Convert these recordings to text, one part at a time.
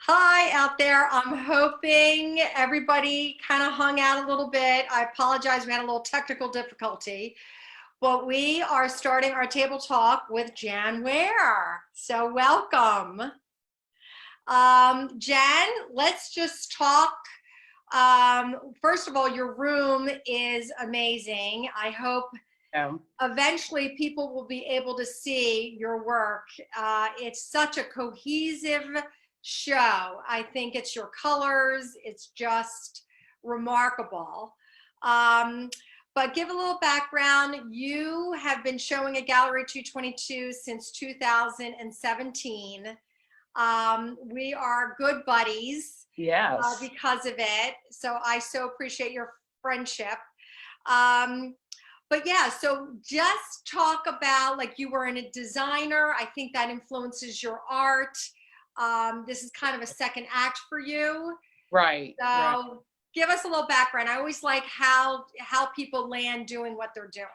Hi out there. I'm hoping everybody kind of hung out a little bit. I apologize, we had a little technical difficulty, but we are starting our table talk with Jan Wier. So welcome. Jan, let's just talk. First of all, your room is amazing. I hope eventually people will be able to see your work. It's such a cohesive show. I think it's your colors. It's just remarkable. But give a little background. You have been showing at Gallery222 since 2017. We are good buddies. Yes. Because of it. So I so appreciate your friendship. But yeah, so just talk about, like, you were a designer. I think that influences your art. This is kind of a second act for you. Right. So right. Give us a little background. I always like how people land doing what they're doing.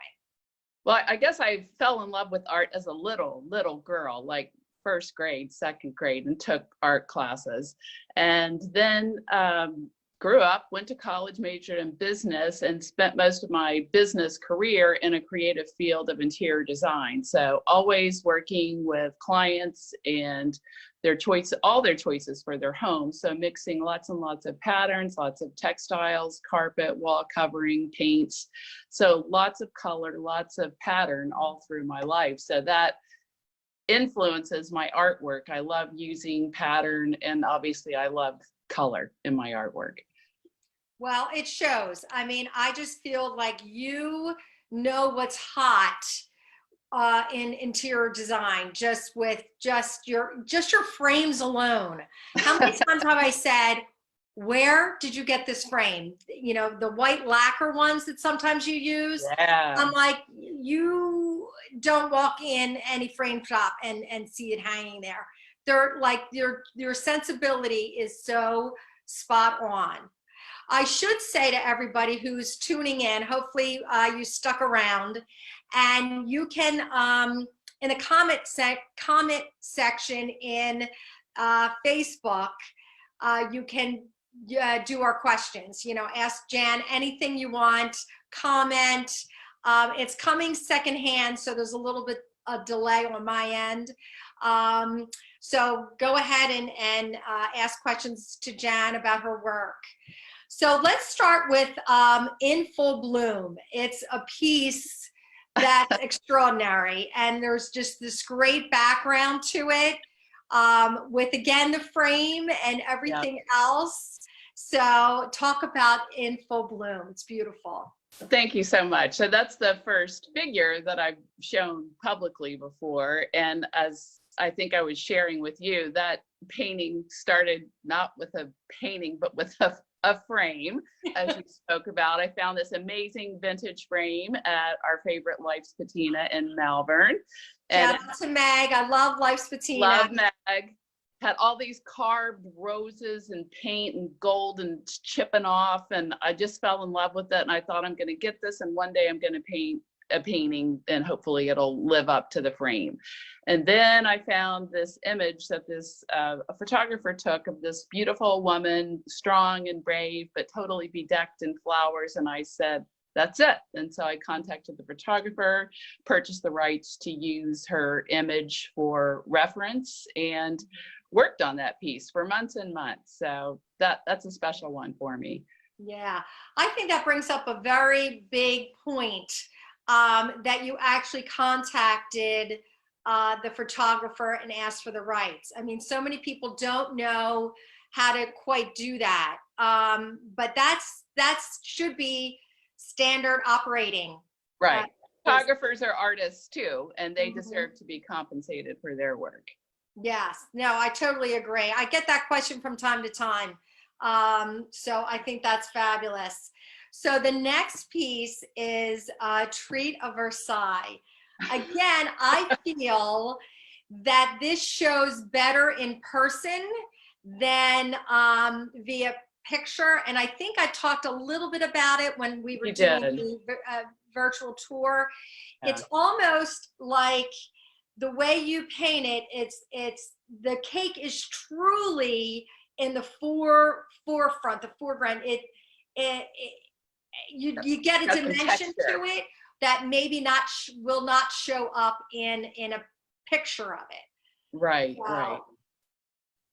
Well, I guess I fell in love with art as a little girl, like first grade, second grade, and took art classes. And then grew up, went to college, majored in business, and spent most of my business career in a creative field of interior design. So always working with clients and their choice, all their choices for their home. So mixing lots and lots of patterns, lots of textiles, carpet, wall covering, paints. So lots of color, lots of pattern all through my life. So that influences my artwork. I love using pattern, and obviously I love color in my artwork. Well, it shows. I mean, I just feel like you know what's hot in interior design, just with your frames alone. How many times have I said, where did you get this frame? You know, the white lacquer ones that sometimes you use. Yeah. I'm like, you don't walk in any frame shop and see it hanging there. They're like, your sensibility is so spot on. I should say to everybody who's tuning in, hopefully you stuck around, and you can, in the comment section in Facebook, you can do our questions. You know, ask Jan anything you want, comment. It's coming secondhand, so there's a little bit of delay on my end. So go ahead and ask questions to Jan about her work. So let's start with In Full Bloom. It's a piece that's extraordinary, and there's just this great background to it, with, again, the frame and everything else. So talk about In Full Bloom. It's beautiful. Thank you so much. So that's the first figure that I've shown publicly before, and as I think I was sharing with you, that painting started not with a painting, but with a frame, as you spoke about. I found this amazing vintage frame at our favorite Life's Patina in Malvern. Shout out to Meg. I love Life's Patina. Love Meg. Had all these carved roses and paint and gold and chipping off, and I just fell in love with it, and I thought, I'm going to get this, and one day I'm going to paint a painting, and hopefully it'll live up to the frame. And then I found this image that this a photographer took of this beautiful woman, strong and brave, but totally bedecked in flowers. And I said, that's it. And so I contacted the photographer, purchased the rights to use her image for reference, and worked on that piece for months and months. So that's a special one for me. Yeah, I think that brings up a very big point, that you actually contacted the photographer and asked for the rights. I mean, so many people don't know how to quite do that, but that should be standard operating. Right. Photographers are artists too, and they deserve to be compensated for their work. Yes, no, I totally agree. I get that question from time to time. So I think that's fabulous. So the next piece is Treat of Versailles. Again, I feel that this shows better in person than via picture. And I think I talked a little bit about it when we were doing the virtual tour. Yeah. It's almost like the way you paint it, the cake is truly in the forefront, the foreground, you get a Got some dimension texture. to it that maybe will not show up in a picture of it. Right, So, right.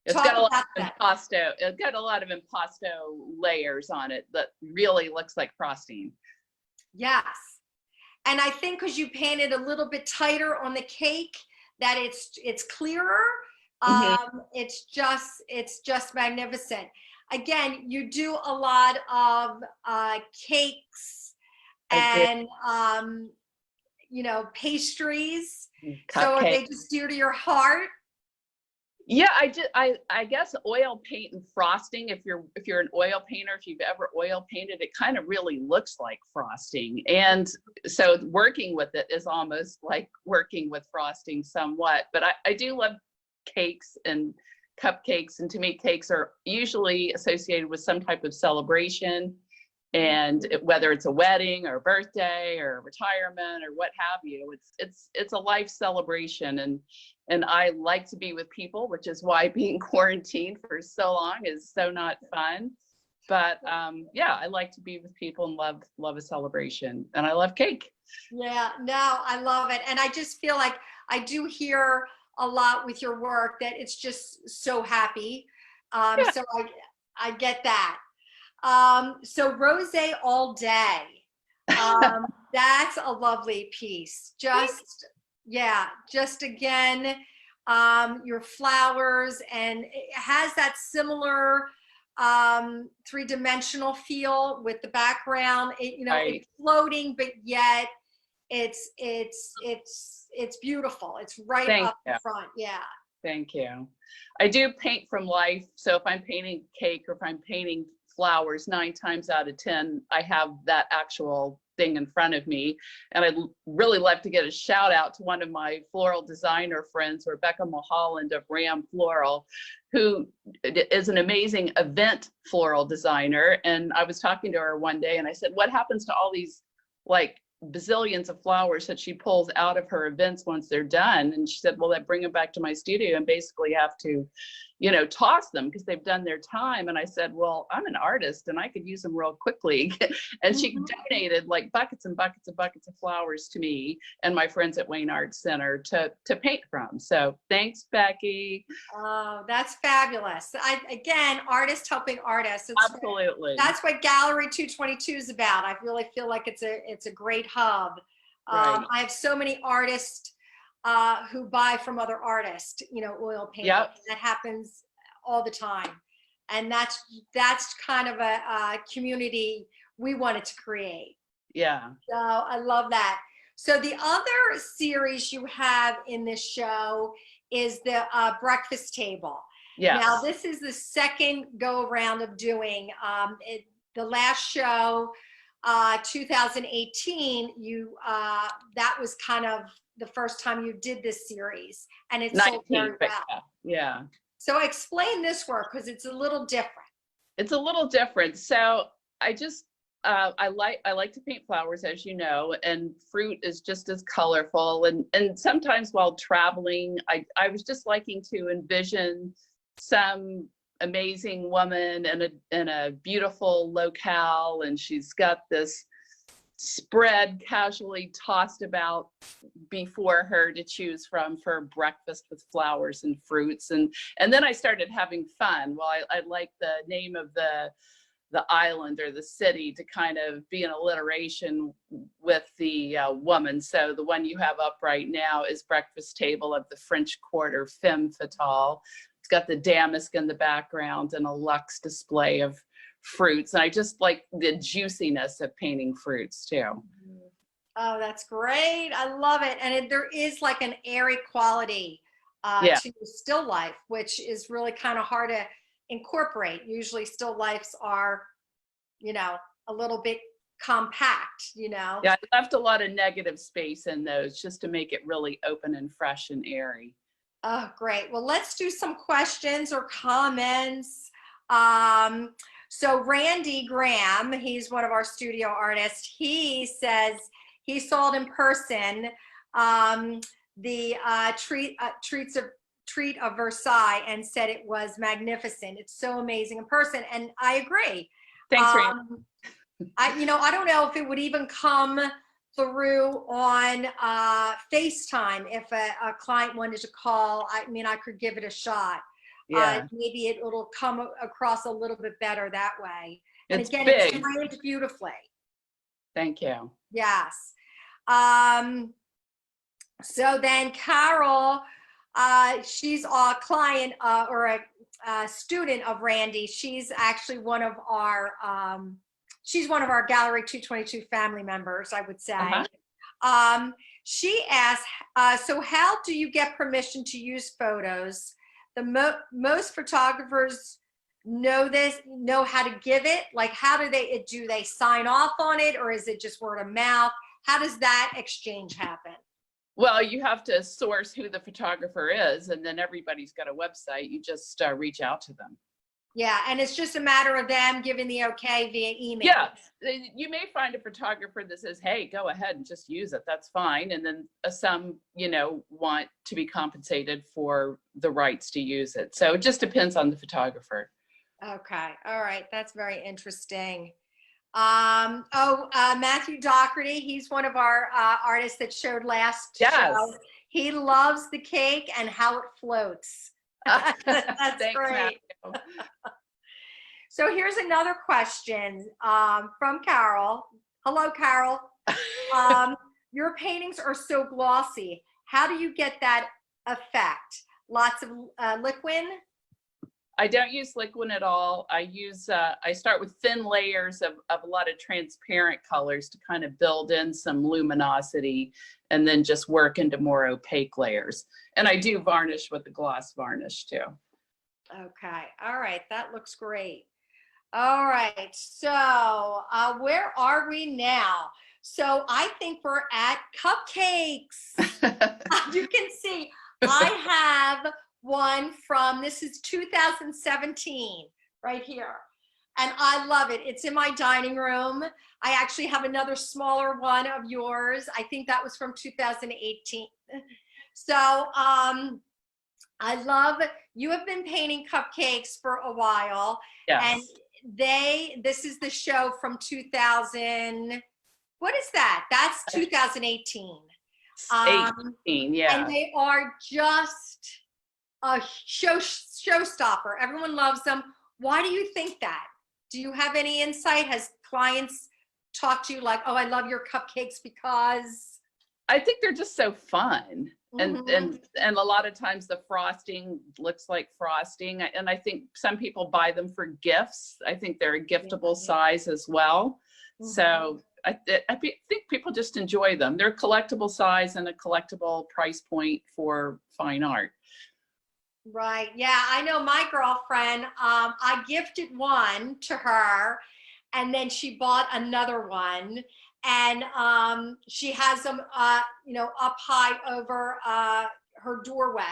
It's talk got a lot about of that. impasto. It's got a lot of impasto layers on it that really looks like frosting. Yes. And I think because you painted a little bit tighter on the cake, that it's clearer. It's just magnificent. Again, you do a lot of cakes and pastries. So are they just dear to your heart? Yeah, I guess oil paint and frosting. If you're an oil painter, if you've ever oil painted, it kind of really looks like frosting. And so working with it is almost like working with frosting somewhat. But I do love cakes and cupcakes, and to me, cakes are usually associated with some type of celebration. And whether it's a wedding or a birthday or a retirement or what have you, it's a life celebration. And I like to be with people, which is why being quarantined for so long is so not fun. But yeah, I like to be with people and love a celebration, and I love cake. Yeah, no, I love it. And I just feel like I do hear a lot with your work that it's just so happy. Yeah. So I get that. So Rosé all day. That's a lovely piece. Just again, your flowers, and it has that similar three-dimensional feel with the background. It's floating, but yet it's beautiful. It's right up in front. Yeah. Thank you. I do paint from life. So if I'm painting cake or if I'm painting flowers, 9 times out of 10, I have that actual thing in front of me. And I'd really love to get a shout out to one of my floral designer friends, Rebecca Mulholland of Ram Floral, who is an amazing event floral designer. And I was talking to her one day and I said, what happens to all these like bazillions of flowers that she pulls out of her events once they're done? And she said, well, I bring them back to my studio and basically have to, toss them because they've done their time. And I said, well, I'm an artist and I could use them real quickly. And she donated like buckets and buckets and buckets of flowers to me and my friends at Wayne Arts Center to paint from. So thanks, Becky. Oh, that's fabulous. Again, artists helping artists. Absolutely. That's what Gallery222 is about. I really feel like it's a great hub. Right. I have so many artists who buy from other artists, oil paint. Yep. That happens all the time. And that's kind of a community we wanted to create. Yeah. So I love that. So the other series you have in this show is the breakfast table. Yes. Now this is the second go around of doing the last show, 2018. That was kind of the first time you did this series, and it sold very well. Yeah. So explain this work because it's a little different. It's a little different. So I just I like to paint flowers, as you know, and fruit is just as colorful. And sometimes while traveling, I was just liking to envision some amazing woman in a beautiful locale, and she's got this spread casually tossed about before her to choose from for breakfast with flowers and fruits. And then I started having fun. Well, I like the name of the island or the city to kind of be an alliteration with the woman. So the one you have up right now is Breakfast Table of the French Quarter Femme Fatale. It's got the damask in the background and a luxe display of fruits. And I just like the juiciness of painting fruits too. Oh, that's great. I love it. And there is like an airy quality to still life, which is really kind of hard to incorporate. Usually still lifes are, a little bit compact, Yeah, I left a lot of negative space in those just to make it really open and fresh and airy. Oh, great. Well, let's do some questions or comments. So Randy Graham, he's one of our studio artists. He says he saw it in person, the treats of treat of Versailles and said it was magnificent. It's so amazing in person, and I agree. Thanks, Randy. I don't know if it would even come through on FaceTime if a client wanted to call. I mean, I could give it a shot. Yeah. Maybe it'll come across a little bit better that way. And It's again, big. it's framed beautifully. Thank you. Yes. So then Carol, she's a client or a student of Randy. She's actually one of our Gallery222 family members, I would say. She asked, so how do you get permission to use photos? Most photographers know how to give it. Like, how do they sign off on it, or is it just word of mouth? How does that exchange happen? Well, you have to source who the photographer is, and then everybody's got a website. You just reach out to them. Yeah, and it's just a matter of them giving the okay via email. Yeah, you may find a photographer that says, hey, go ahead and just use it. That's fine. And then some, want to be compensated for the rights to use it. So it just depends on the photographer. Okay, all right, that's very interesting. Matthew Doherty, he's one of our artists that showed last show. He loves the cake and how it floats. That's Thanks, great. Matthew. So here's another question from Carol. Hello, Carol. Your paintings are so glossy. How do you get that effect? Lots of liquid? I don't use liquid at all. I start with thin layers of a lot of transparent colors to kind of build in some luminosity, and then just work into more opaque layers. And I do varnish with the gloss varnish too. Okay. All right. That looks great. All right. So where are we now? So I think we're at Cupcakes. You can see I have one from, this is 2017 right here. And I love it. It's in my dining room. I actually have another smaller one of yours. I think that was from 2018. So I love, you have been painting cupcakes for a while. Yes. And this is the show from 2000. What is that? That's 2018. 18, yeah. And they are just a showstopper. Everyone loves them. Why do you think that? Do you have any insight? Has clients talked to you like, oh, I love your cupcakes because? I think they're just so fun. Mm-hmm. And a lot of times the frosting looks like frosting. And I think some people buy them for gifts. I think they're a giftable size as well. Mm-hmm. So I think people just enjoy them. They're collectible size and a collectible price point for fine art. Right. Yeah, I know my girlfriend, I gifted one to her and then she bought another one, and she has them, up high over her doorway.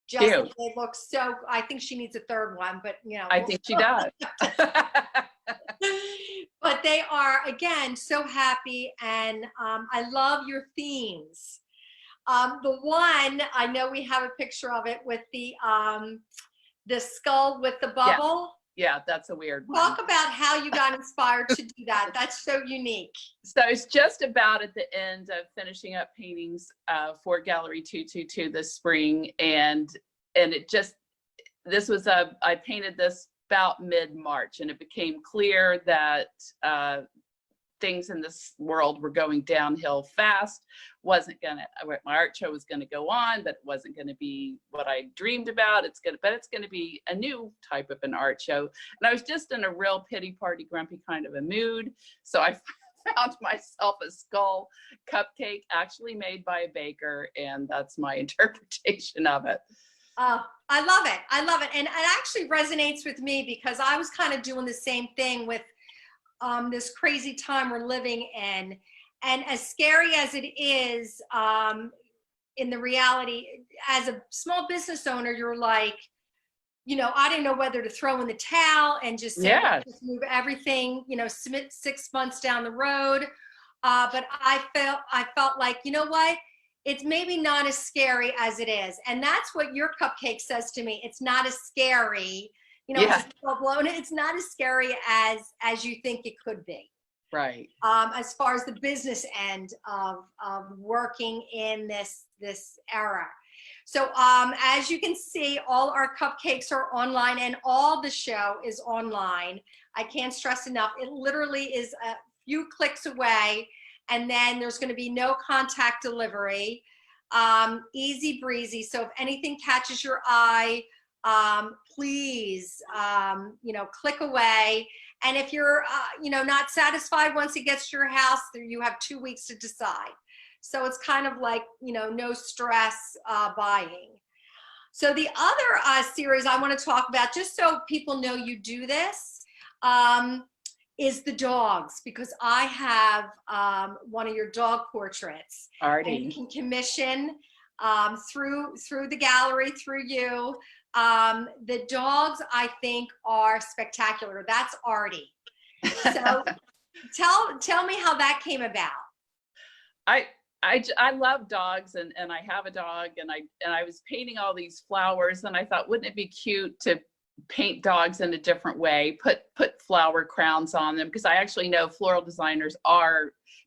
Just they look so, I think she needs a third one, but I think she does. But they are, again, so happy, and I love your themes. The one, I know we have a picture of it with the skull with the bubble. Yeah, that's a weird one. Talk about how you got inspired to do that. That's so unique. So it's just about at the end of finishing up paintings for Gallery222 this spring, and it just, I painted this about mid-March, and it became clear that things in this world were going downhill fast. My art show was gonna go on, but it wasn't gonna be what I dreamed about. It's gonna be a new type of an art show. And I was just in a real pity party, grumpy kind of a mood. So I found myself a skull cupcake actually made by a baker, and that's my interpretation of it. I love it. I love it. And it actually resonates with me because I was kind of doing the same thing with this crazy time we're living in. And as scary as it is, in the reality, as a small business owner, you're like, I didn't know whether to throw in the towel and just just move everything, 6 months down the road. But I felt like, you know what? it's maybe not as scary as it is. And that's what your cupcake says to me. It's not as scary, you know, Yeah. it's full blown. It's not as scary as you think it could be. Right. As far as the business end of working in this era. So as you can see, all our cupcakes are online and all the show is online. I can't stress enough. It literally is a few clicks away, and then there's going to be no contact delivery. Easy breezy. So if anything catches your eye, please, you know, click away. And if you're, you know, not satisfied once it gets to your house, you have 2 weeks to decide. So it's kind of like, you know, no stress buying. So the other series I want to talk about, just so people know you do this, is the dogs, because I have one of your dog portraits. Artie. And you can commission through the gallery, through you. The dogs, I think, are spectacular. That's Artie. So tell me how that came about. I love dogs, and I have a dog, and I was painting all these flowers, and I thought, wouldn't it be cute to paint dogs in a different way, put flower crowns on them, because I actually know floral designers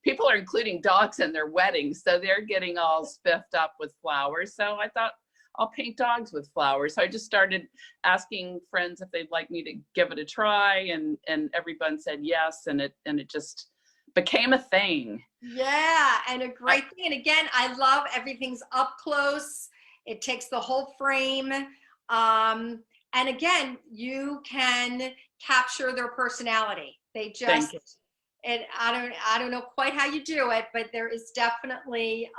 people are including dogs in their weddings, so they're getting all spiffed up with flowers. So I thought, I'll paint dogs with flowers. So I just started asking friends if they'd like me to give it a try, and everyone said yes, and it just became a thing. Yeah, and a great thing. And again, I love everything's up close. It takes the whole frame. And again, you can capture their personality. They just, I don't know quite how you do it, but there is definitely,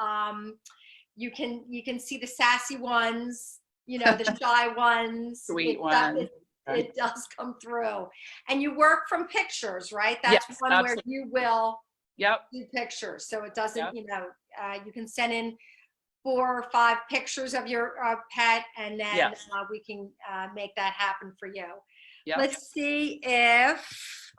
you can see the sassy ones, you know, the shy ones. Sweet ones. It does come through. And you work from pictures, right? That's yes, one absolutely. where you will Yep. do pictures. So it doesn't, Yep. you know, you can send in 4 or 5 pictures of your pet, and then yes. we can make that happen for you. Yep. Let's see if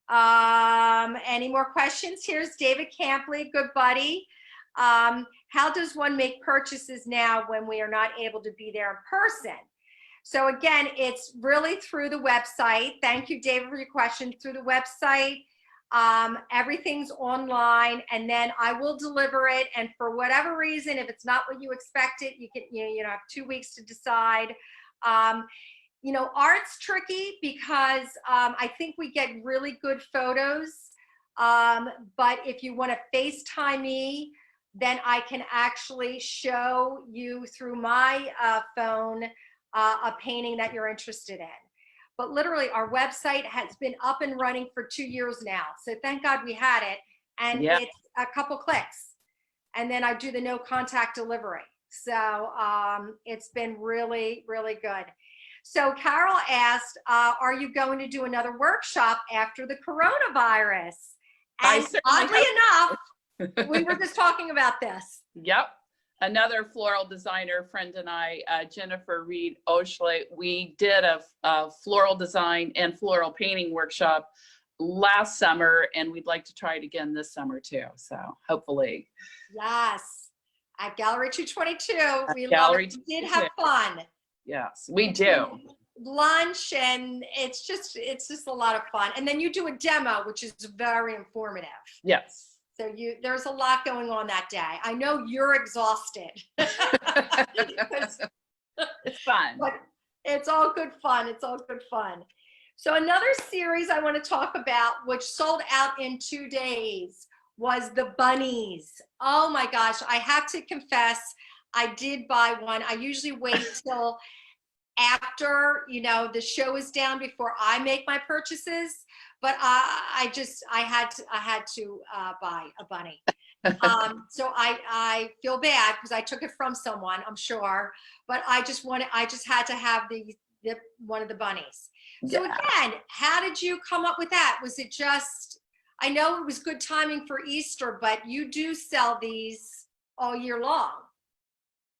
any more questions. Here's David Campley, good buddy. How does one make purchases now when we are not able to be there in person? So again, it's really through the website. Thank you, David, for your question. Through the website, everything's online, and then I will deliver it. And for whatever reason, if it's not what you expected, you can, you know, have 2 weeks to decide. You know, art's tricky because I think we get really good photos. But if you want to FaceTime me, then I can actually show you through my phone a painting that you're interested in. But literally, our website has been up and running for 2 years now. So thank God we had it. And it's a couple clicks. And then I do the no contact delivery. So it's been really, really good. So Carol asked, are you going to do another workshop after the coronavirus? And oddly enough, we were just talking about this. Yep. Another floral designer friend and I, Jennifer Reed Oshley, we did a floral design and floral painting workshop last summer, and we'd like to try it again this summer too. So hopefully. Yes. At Gallery222, we love Gallery it. We did have fun. Yes, we do. Lunch, and it's just a lot of fun. And then you do a demo, which is very informative. Yes. So there's a lot going on that day. I know you're exhausted. It's fun. But it's all good fun. It's all good fun. So another series I want to talk about, which sold out in 2 days, was the bunnies. Oh my gosh, I have to confess, I did buy one. I usually wait till after, you know, the show is down before I make my purchases. But I had to buy a bunny. So I feel bad because I took it from someone, I'm sure. But I just had to have one of the bunnies. So again, how did you come up with that? Was it just, I know it was good timing for Easter, but you do sell these all year long.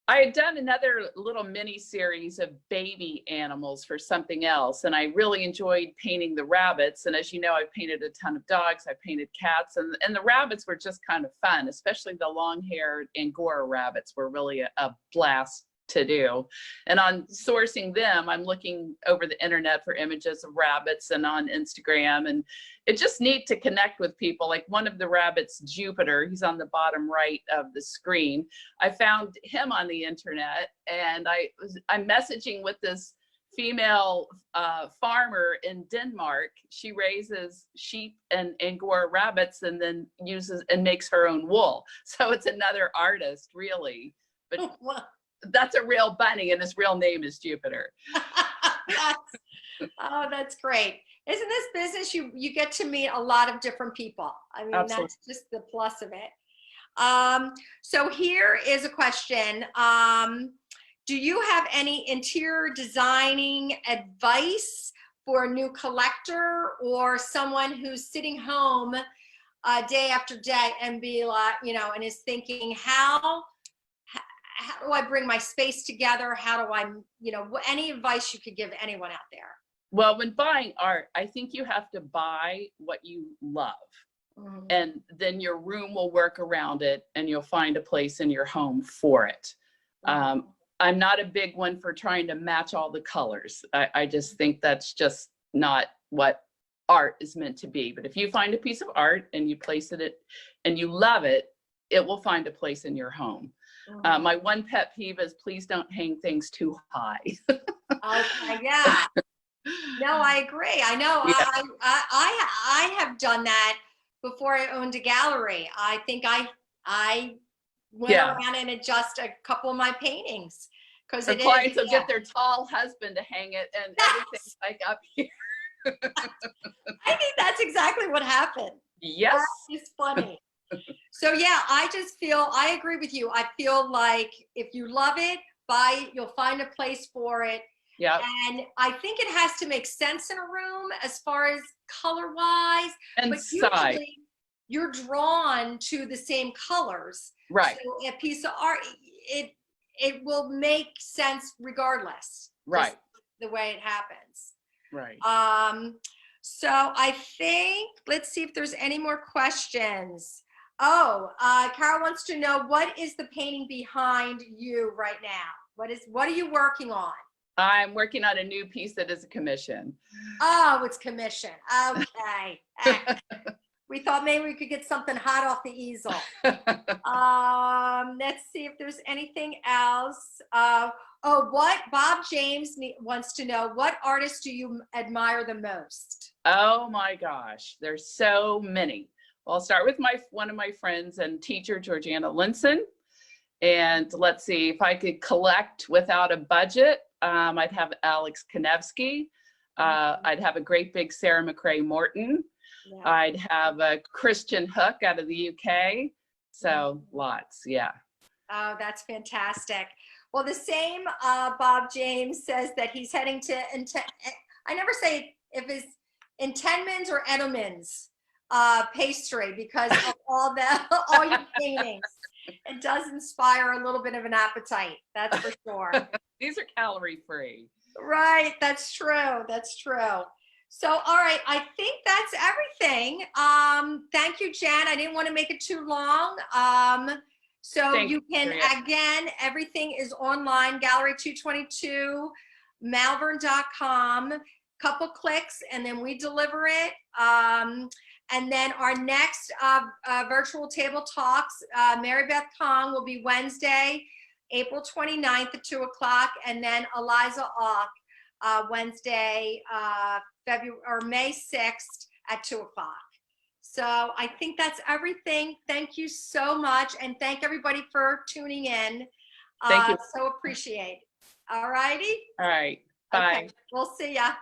I had done another little mini series of baby animals for something else, and I really enjoyed painting the rabbits. And as you know, I painted a ton of dogs, I painted cats, and the rabbits were just kind of fun, especially the long-haired Angora rabbits were really a blast to do. And on sourcing them, I'm looking over the internet for images of rabbits and on Instagram, and it's just neat to connect with people. Like one of the rabbits, Jupiter, he's on the bottom right of the screen. I found him on the internet, and I'm messaging with this female farmer in Denmark. She raises sheep and Angora rabbits and then uses and makes her own wool. So it's another artist, really. But that's a real bunny, and his real name is Jupiter. That's great. Isn't this business, you get to meet a lot of different people? I mean, Absolutely. That's just the plus of it. So here is a question. Do you have any interior designing advice for a new collector or someone who's sitting home day after day and be like, and is thinking, how do I bring my space together? How do I, any advice you could give anyone out there? Well, when buying art, I think you have to buy what you love. Mm-hmm. And then your room will work around it, and you'll find a place in your home for it. Mm-hmm. I'm not a big one for trying to match all the colors. I just think that's just not what art is meant to be. But if you find a piece of art and you place it and you love it, it will find a place in your home. Mm-hmm. My one pet peeve is please don't hang things too high. Okay, yeah. No, I agree. I know. Yeah. I have done that before I owned a gallery. I think I went around and adjust a couple of my paintings because the clients will get their tall husband to hang it, and everything's like up here. I think that's exactly what happened. Yes, it's funny. So yeah, I agree with you. I feel like if you love it, buy it, you'll find a place for it. Yeah. And I think it has to make sense in a room as far as color wise. And but size. Usually you're drawn to the same colors. Right. So a piece of art, it will make sense regardless. Right. The way it happens. Right. So I think, let's see if there's any more questions. Oh, Carol wants to know, what is the painting behind you right now? What are you working on? I'm working on a new piece that is a commission. Oh, it's commission. Okay. We thought maybe we could get something hot off the easel. Let's see if there's anything else. What Bob James wants to know, what artists do you admire the most? Oh my gosh, there's so many. Well, I'll start with one of my friends and teacher, Georgiana Linson. And let's see, if I could collect without a budget, I'd have Alex Kanevsky. I'd have a great big Sarah McRae Morton. Yeah. I'd have a Christian Hook out of the UK. So lots, yeah. Oh, that's fantastic. Well, the same Bob James says that he's heading to, I never say if it's Intenman's or Edelman's pastry because of all your paintings. It does inspire a little bit of an appetite, that's for sure. These are calorie free. Right, that's true, that's true. So, all right, I think that's everything. Thank you, Jan. I didn't want to make it too long. You can, again, everything is online, Gallery222 Malvern.com. Couple clicks, and then we deliver it. And then our next virtual table talks, Mary Beth Kong will be Wednesday, April 29th at 2 o'clock, and then Eliza Ock, Wednesday, May 6th at 2 o'clock. So I think that's everything. Thank you so much, and thank everybody for tuning in. Thank you. So appreciate it. All righty? All right. Bye. Okay. We'll see ya.